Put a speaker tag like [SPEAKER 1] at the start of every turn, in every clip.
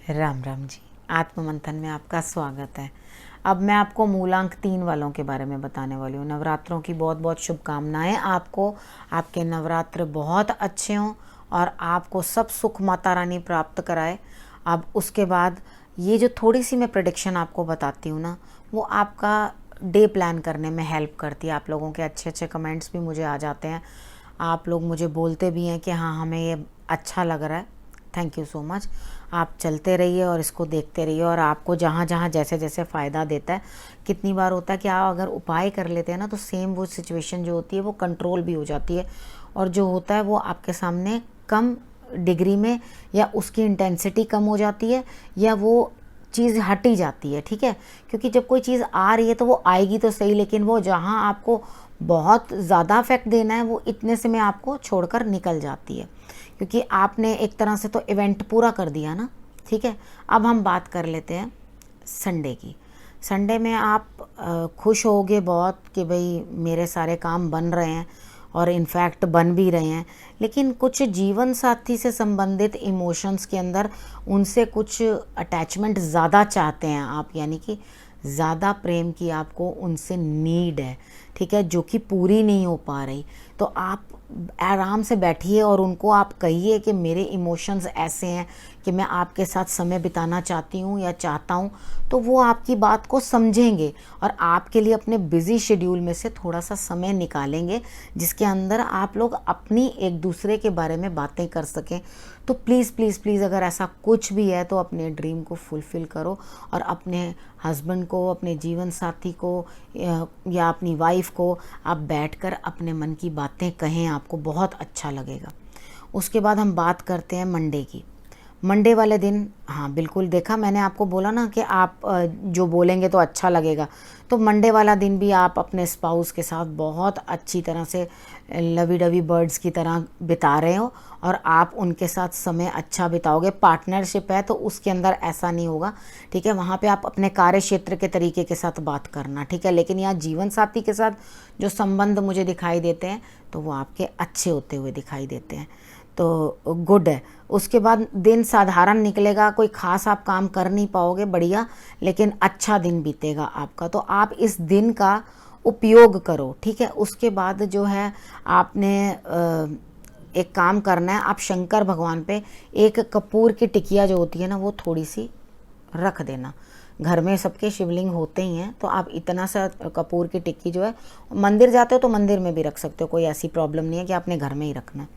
[SPEAKER 1] राम राम जी। आत्म मंथन में आपका स्वागत है। अब मैं आपको मूलांक 3 वालों के बारे में बताने वाली हूँ। नवरात्रों की बहुत बहुत शुभकामनाएं आपको। आपके नवरात्र बहुत अच्छे हों और आपको सब सुख माता रानी प्राप्त कराए। अब उसके बाद ये जो थोड़ी सी मैं प्रेडिक्शन आपको बताती हूँ ना, वो आपका डे प्लान करने में हेल्प करती है। आप लोगों के अच्छे अच्छे कमेंट्स भी मुझे आ जाते हैं। आप लोग मुझे बोलते भी हैं कि हाँ, हमें ये अच्छा लग रहा है। Thank you so much. आप चलते रहिए और इसको देखते रहिए, और आपको जहाँ जहाँ जैसे जैसे फ़ायदा देता है। कितनी बार होता है कि आप अगर उपाय कर लेते हैं ना, तो सेम वो सिचुएशन जो होती है वो कंट्रोल भी हो जाती है, और जो होता है वो आपके सामने कम डिग्री में, या उसकी इंटेंसिटी कम हो जाती है, या वो चीज़ हट ही जाती है। ठीक है, क्योंकि जब कोई चीज़ आ रही है तो वो आएगी तो सही, लेकिन वो जहाँ आपको बहुत ज़्यादा इफेक्ट देना है वो इतने से में आपको छोड़कर निकल जाती है, क्योंकि आपने एक तरह से तो इवेंट पूरा कर दिया ना। ठीक है, अब हम बात कर लेते हैं संडे की। संडे में आप खुश होगे बहुत कि भाई मेरे सारे काम बन रहे हैं, और इनफैक्ट बन भी रहे हैं। लेकिन कुछ जीवन साथी से संबंधित इमोशंस के अंदर उनसे कुछ अटैचमेंट ज़्यादा चाहते हैं आप, यानी कि ज़्यादा प्रेम की आपको उनसे नीड है। ठीक है, जो कि पूरी नहीं हो पा रही। तो आप आराम से बैठिए और उनको आप कहिए कि मेरे इमोशंस ऐसे हैं कि मैं आपके साथ समय बिताना चाहती हूँ या चाहता हूँ। तो वो आपकी बात को समझेंगे और आपके लिए अपने बिजी शेड्यूल में से थोड़ा सा समय निकालेंगे, जिसके अंदर आप लोग अपनी एक दूसरे के बारे में बातें कर सकें। तो प्लीज़ प्लीज़ प्लीज़, अगर ऐसा कुछ भी है तो अपने ड्रीम को फुलफ़िल करो, और अपने हस्बैंड को, अपने जीवन साथी को या अपनी वाइफ को आप बैठकर अपने मन की बातें कहें, आपको बहुत अच्छा लगेगा। उसके बाद हम बात करते हैं मंडे की। मंडे वाले दिन, हाँ बिल्कुल, देखा मैंने आपको बोला ना कि आप जो बोलेंगे तो अच्छा लगेगा। तो मंडे वाला दिन भी आप अपने स्पाउस के साथ बहुत अच्छी तरह से लवी डवी बर्ड्स की तरह बिता रहे हो, और आप उनके साथ समय अच्छा बिताओगे। पार्टनरशिप है तो उसके अंदर ऐसा नहीं होगा। ठीक है, वहाँ पे आप अपने कार्य क्षेत्र के तरीके के साथ बात करना। ठीक है, लेकिन यहाँ जीवन साथी के साथ जो संबंध मुझे दिखाई देते हैं तो वो आपके अच्छे होते हुए दिखाई देते हैं, तो गुड है। उसके बाद दिन साधारण निकलेगा, कोई खास आप काम कर नहीं पाओगे, बढ़िया, लेकिन अच्छा दिन बीतेगा आपका। तो आप इस दिन का उपयोग करो। ठीक है, उसके बाद जो है आपने एक काम करना है। आप शंकर भगवान पे एक कपूर की टिकिया जो होती है ना, वो थोड़ी सी रख देना। घर में सबके शिवलिंग होते ही हैं, तो आप इतना सा कपूर की टिक्की जो है, मंदिर जाते हो तो मंदिर में भी रख सकते हो, कोई ऐसी प्रॉब्लम नहीं है कि आपने घर में ही रखना है।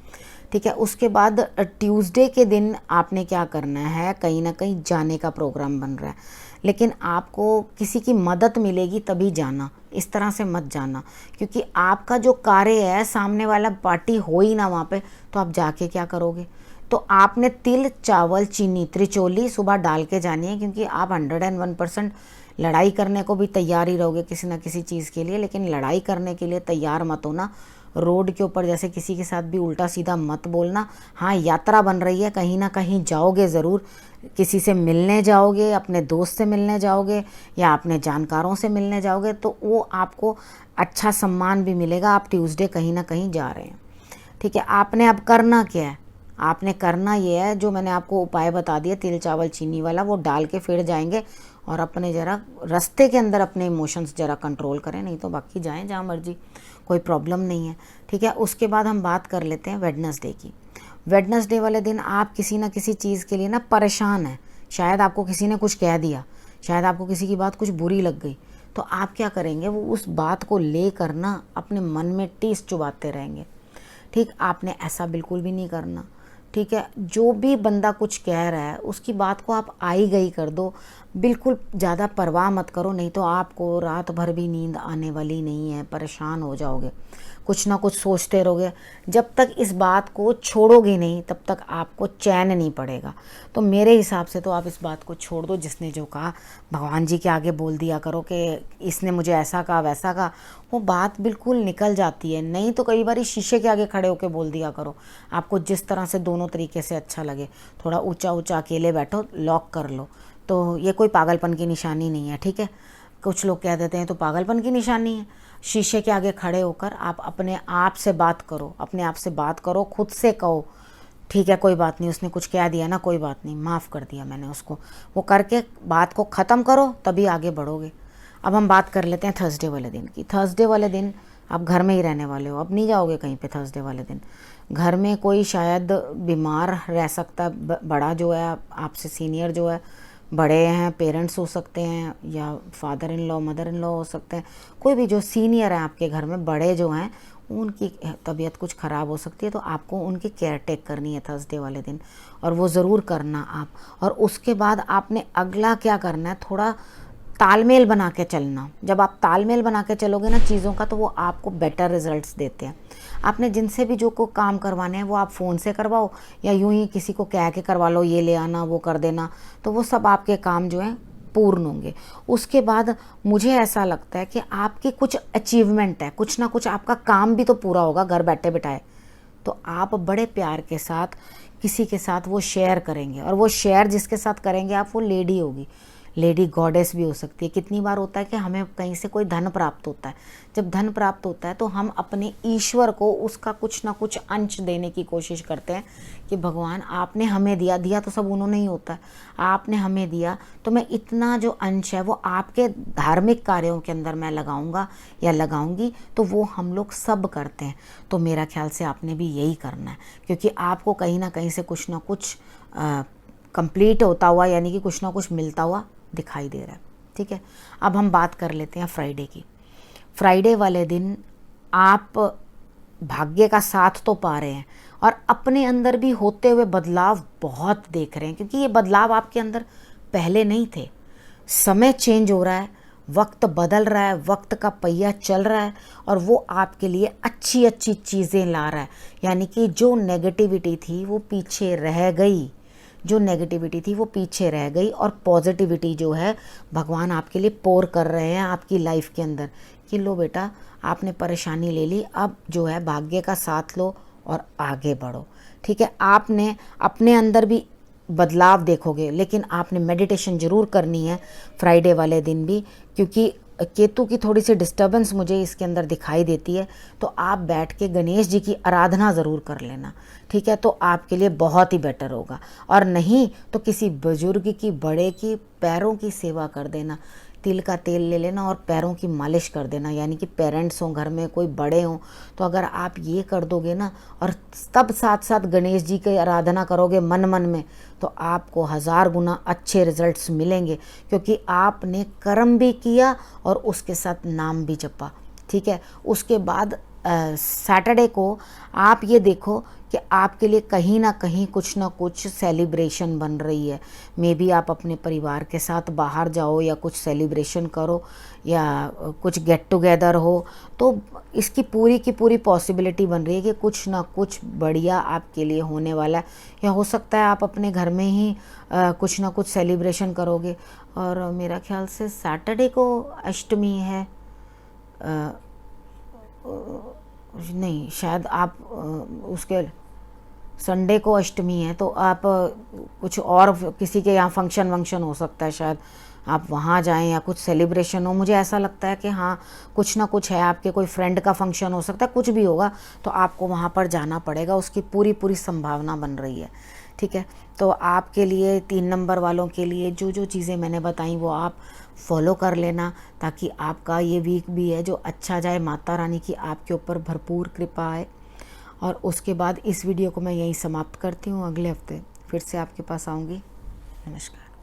[SPEAKER 1] ठीक है, उसके बाद ट्यूसडे के दिन आपने क्या करना है, कहीं ना कहीं जाने का प्रोग्राम बन रहा है, लेकिन आपको किसी की मदद मिलेगी तभी जाना, इस तरह से मत जाना, क्योंकि आपका जो कार्य है, सामने वाला पार्टी हो ही ना वहाँ पे, तो आप जाके क्या करोगे। तो आपने तिल चावल चीनी त्रिचोली सुबह डाल के जानी है, क्योंकि आप 101% लड़ाई करने को भी तैयार ही रहोगे किसी ना किसी चीज़ के लिए, लेकिन लड़ाई करने के लिए तैयार मत होना। रोड के ऊपर जैसे किसी के साथ भी उल्टा सीधा मत बोलना। हाँ, यात्रा बन रही है, कहीं ना कहीं जाओगे ज़रूर, किसी से मिलने जाओगे, अपने दोस्त से मिलने जाओगे या अपने जानकारों से मिलने जाओगे, तो वो आपको अच्छा सम्मान भी मिलेगा। आप ट्यूसडे कहीं ना कहीं जा रहे हैं। ठीक है, आपने अब करना क्या है, आपने करना ये है जो मैंने आपको उपाय बता दिया, तिल चावल चीनी वाला, वो डाल के फिर जाएंगे, और अपने ज़रा रास्ते के अंदर अपने इमोशंस ज़रा कंट्रोल करें, नहीं तो बाकी जाएं जहाँ मर्जी, कोई प्रॉब्लम नहीं है। ठीक है, उसके बाद हम बात कर लेते हैं वेडनेसडे की। वेडनेसडे वाले दिन आप किसी ना किसी चीज़ के लिए ना परेशान हैं। शायद आपको किसी ने कुछ कह दिया, शायद आपको किसी की बात कुछ बुरी लग गई, तो आप क्या करेंगे, वो उस बात को लेकर ना अपने मन में टीस चुबाते रहेंगे। ठीक, आपने ऐसा बिल्कुल भी नहीं करना। ठीक है, जो भी बंदा कुछ कह रहा है उसकी बात को आप आई गई कर दो, बिल्कुल ज़्यादा परवाह मत करो, नहीं तो आपको रात भर भी नींद आने वाली नहीं है, परेशान हो जाओगे, कुछ ना कुछ सोचते रहोगे। जब तक इस बात को छोड़ोगे नहीं तब तक आपको चैन नहीं पड़ेगा। तो मेरे हिसाब से तो आप इस बात को छोड़ दो। जिसने जो कहा भगवान जी के आगे बोल दिया करो कि इसने मुझे ऐसा कहा वैसा कहा, वो बात बिल्कुल निकल जाती है। नहीं तो कई बार शीशे के आगे खड़े होकर बोल दिया करो, आपको जिस तरह से दोनों तरीके से अच्छा लगे। थोड़ा ऊंचा ऊंचा अकेले बैठो, लॉक कर लो, तो ये कोई पागलपन की निशानी नहीं है। ठीक है, कुछ लोग कह देते हैं तो पागलपन की निशानी है। शीशे के आगे खड़े होकर आप अपने आप से बात करो, अपने आप से बात करो, खुद से कहो ठीक है कोई बात नहीं, उसने कुछ कह दिया ना, कोई बात नहीं, माफ़ कर दिया मैंने उसको, वो करके बात को ख़त्म करो तभी आगे बढ़ोगे। अब हम बात कर लेते हैं थर्सडे वाले दिन की। थर्सडे वाले दिन आप घर में ही रहने वाले हो, अब नहीं जाओगे कहीं पे। थर्सडे वाले दिन घर में कोई शायद बीमार रह सकता है, बड़ा जो है आपसे सीनियर जो है, बड़े हैं, पेरेंट्स हो सकते हैं या father in law mother in law हो सकते हैं, कोई भी जो सीनियर है आपके घर में, बड़े जो हैं, उनकी तबीयत कुछ ख़राब हो सकती है, तो आपको उनकी केयर टेक करनी है थर्सडे वाले दिन, और वो ज़रूर करना आप। और उसके बाद आपने अगला क्या करना है, थोड़ा तालमेल बना के चलना। जब आप तालमेल बना के चलोगे ना चीज़ों का, तो वो आपको बेटर रिजल्ट्स देते हैं। आपने जिनसे भी जो को काम करवाने हैं वो आप फ़ोन से करवाओ या यूं ही किसी को कह के करवा लो, ये ले आना वो कर देना, तो वो सब आपके काम जो हैं पूर्ण होंगे। उसके बाद मुझे ऐसा लगता है कि आपकी कुछ अचीवमेंट है, कुछ ना कुछ आपका काम भी तो पूरा होगा घर बैठे बिठाए, तो आप बड़े प्यार के साथ किसी के साथ वो शेयर करेंगे। और वो शेयर जिसके साथ करेंगे आप, वो लेडी होगी, लेडी गॉडेस भी हो सकती है। कितनी बार होता है कि हमें कहीं से कोई धन प्राप्त होता है, जब धन प्राप्त होता है तो हम अपने ईश्वर को उसका कुछ ना कुछ अंश देने की कोशिश करते हैं कि भगवान आपने हमें दिया, दिया तो सब उन्होंने ही होता है, आपने हमें दिया तो मैं इतना जो अंश है वो आपके धार्मिक कार्यों के अंदर मैं लगाऊंगा या लगाऊंगी, तो वो हम लोग सब करते हैं। तो मेरा ख्याल से आपने भी यही करना है, क्योंकि आपको कहीं ना कहीं से कुछ ना कुछ कंप्लीट होता हुआ, यानी कि कुछ ना कुछ मिलता हुआ दिखाई दे रहा है। ठीक है, अब हम बात कर लेते हैं फ्राइडे की। फ्राइडे वाले दिन आप भाग्य का साथ तो पा रहे हैं और अपने अंदर भी होते हुए बदलाव बहुत देख रहे हैं, क्योंकि ये बदलाव आपके अंदर पहले नहीं थे। समय चेंज हो रहा है, वक्त बदल रहा है, वक्त का पहिया चल रहा है और वो आपके लिए अच्छी अच्छी चीज़ें ला रहा है। यानी कि जो नेगेटिविटी थी वो पीछे रह गई, जो नेगेटिविटी थी वो पीछे रह गई और पॉजिटिविटी जो है भगवान आपके लिए पोर कर रहे हैं आपकी लाइफ के अंदर कि लो बेटा आपने परेशानी ले ली, अब जो है भाग्य का साथ लो और आगे बढ़ो। ठीक है, आपने अपने अंदर भी बदलाव देखोगे, लेकिन आपने मेडिटेशन ज़रूर करनी है फ्राइडे वाले दिन भी, क्योंकि केतु की थोड़ी सी डिस्टर्बेंस मुझे इसके अंदर दिखाई देती है। तो आप बैठ के गणेश जी की आराधना ज़रूर कर लेना। ठीक है, तो आपके लिए बहुत ही बेटर होगा। और नहीं तो किसी बुजुर्ग की, बड़े की पैरों की सेवा कर देना, तिल का तेल ले लेना और पैरों की मालिश कर देना। यानी कि पेरेंट्स हों घर में, कोई बड़े हों, तो अगर आप ये कर दोगे ना और तब साथ साथ गणेश जी की आराधना करोगे मन मन में, तो आपको 1000 गुना अच्छे रिजल्ट्स मिलेंगे, क्योंकि आपने कर्म भी किया और उसके साथ नाम भी जपा। ठीक है, उसके बाद सैटरडे को आप ये देखो कि आपके लिए कहीं ना कहीं कुछ ना कुछ सेलिब्रेशन बन रही है। मे बी आप अपने परिवार के साथ बाहर जाओ या कुछ सेलिब्रेशन करो या कुछ गेट टुगेदर हो, तो इसकी पूरी की पूरी पॉसिबिलिटी बन रही है कि कुछ ना कुछ बढ़िया आपके लिए होने वाला है। या हो सकता है आप अपने घर में ही कुछ ना कुछ सेलिब्रेशन करोगे। और मेरा ख्याल से सैटरडे को अष्टमी है, नहीं शायद आप उसके संडे को अष्टमी है, तो आप कुछ और किसी के यहाँ फंक्शन वंक्शन हो सकता है, शायद आप वहाँ जाएं या कुछ सेलिब्रेशन हो। मुझे ऐसा लगता है कि हाँ कुछ ना कुछ है, आपके कोई फ्रेंड का फंक्शन हो सकता है, कुछ भी होगा, तो आपको वहाँ पर जाना पड़ेगा, उसकी पूरी पूरी संभावना बन रही है। ठीक है, तो आपके लिए 3 नंबर वालों के लिए जो जो चीज़ें मैंने बताई वो आप फॉलो कर लेना, ताकि आपका ये वीक भी है जो अच्छा जाए, माता रानी की आपके ऊपर भरपूर कृपा है। और उसके बाद इस वीडियो को मैं यहीं समाप्त करती हूँ, अगले हफ्ते फिर से आपके पास आऊँगी। नमस्कार।